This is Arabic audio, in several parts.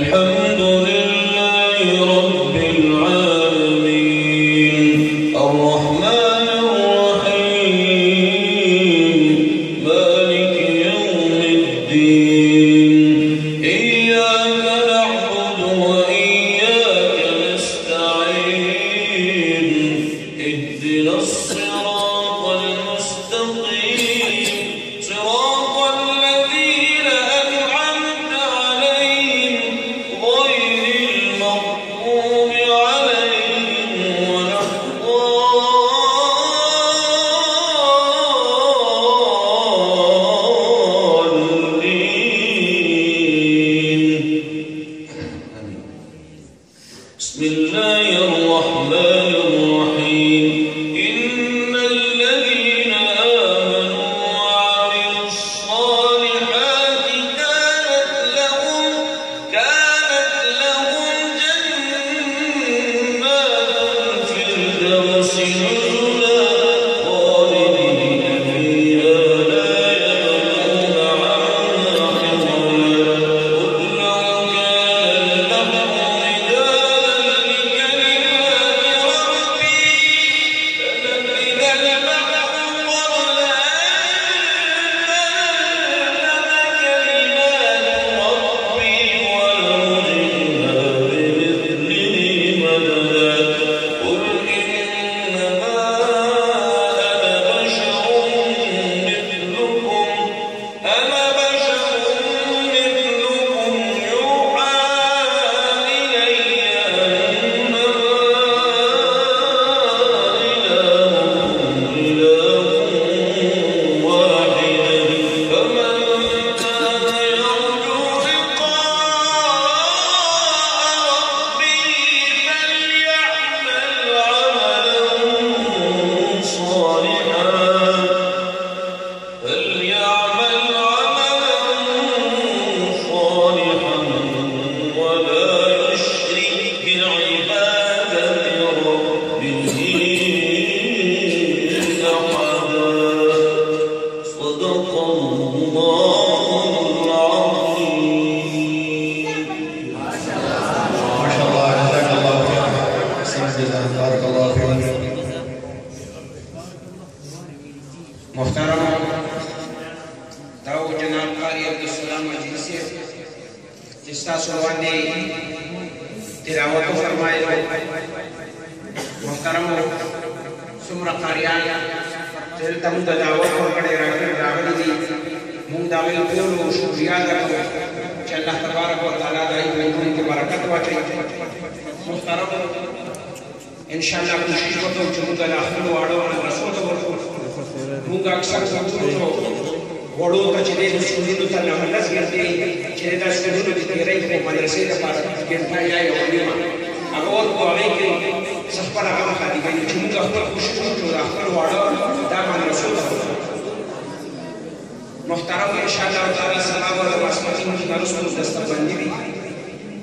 الحمد لله رب العالمين الرحمن اهدنا الصراط المستقيم صراط الذين أنعمت عليهم غير المغضوب عليهم ولا بسم الله الرحمن الرحيم إن الذين آمنوا وعملوا الصالحات كانت لهم جنات الفردوس نزلا خالدين فيها لا يبغون عنها حولا قل لو كان محترم داو جناب قاری عبدالسلام مجلسی جستا سلوان دے تلاوت فرمائے محترم سمر قاریان تلتا مدد دعوت فرمائے راغلی دی مدد عمل پیولو شکریہ درکو چا اللہ تبارک و تعالی دائی بیدون کی برکت واچائی محترم انشاءاللہ کوشش کرو چمدد الاخر وارو رسول ورکو موږ اکثر څنګه وړو ته چې د سولینو ته نه ملس ګرځي چې د سولینو د تیرې په مدرسې لپاره ګرځي یا یو نیمه هغه ورته هغه کې صفر هغه خاطی کوي چې موږ خپل کوشش وکړو خپل وړو دا مدرسو ته محترم ان شاء الله تعالی سبا ول واسمتي موږ رسول دستبندي دي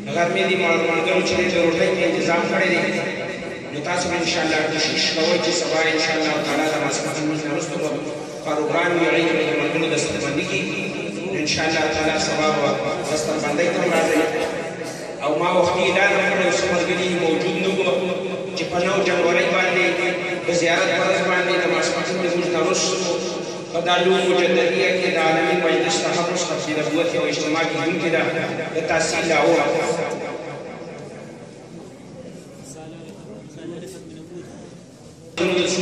اگر مې دي مالګرو چې د روټۍ تنظیم کړی دی تاسو ان شاء الله کوشش کوئ چې سبا ان شاء الله تعالی د ماسپښین موږ وروسته پروګرام یې عید د ملګرو دستبندي کې ان شاء الله تعالی سبا دستبندي ته راځي او ما وختي اعلان کړی چې ملګري موجود نه وو چې په 9 جنوري باندې د زیارت پرځ باندې د ماسپښین موږ وروسته په دالو مجددیه کې د عالمي مجلس تحفظ تفسیر نبوت او اجتماع کې هم کې د تحصیل او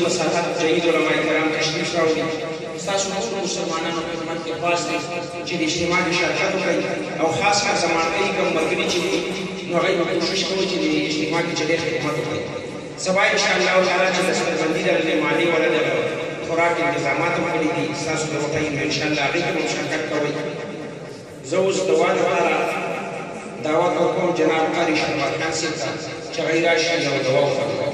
مساحت جدید علماء کرام تشریف راوړي تاسو ټول مسلمانانو په خدمت کې خاص دي چې د اجتماع د شرکت وکړي او خاص کار زمانه کوم مرګري چې نو هغه کوشش کوي چې د اجتماع کې چې خدمت وکړي سبا ان شاء الله تعالی چې دستبندي د مالی ولا د خوراک انتظامات کړي دي تاسو ته وایي ان شاء الله هغه کې مشارکت کوي زه اوس دعا لپاره دعوت کوم جناب قاری شمال خان صاحب چې غیر راشي او دعا وکړي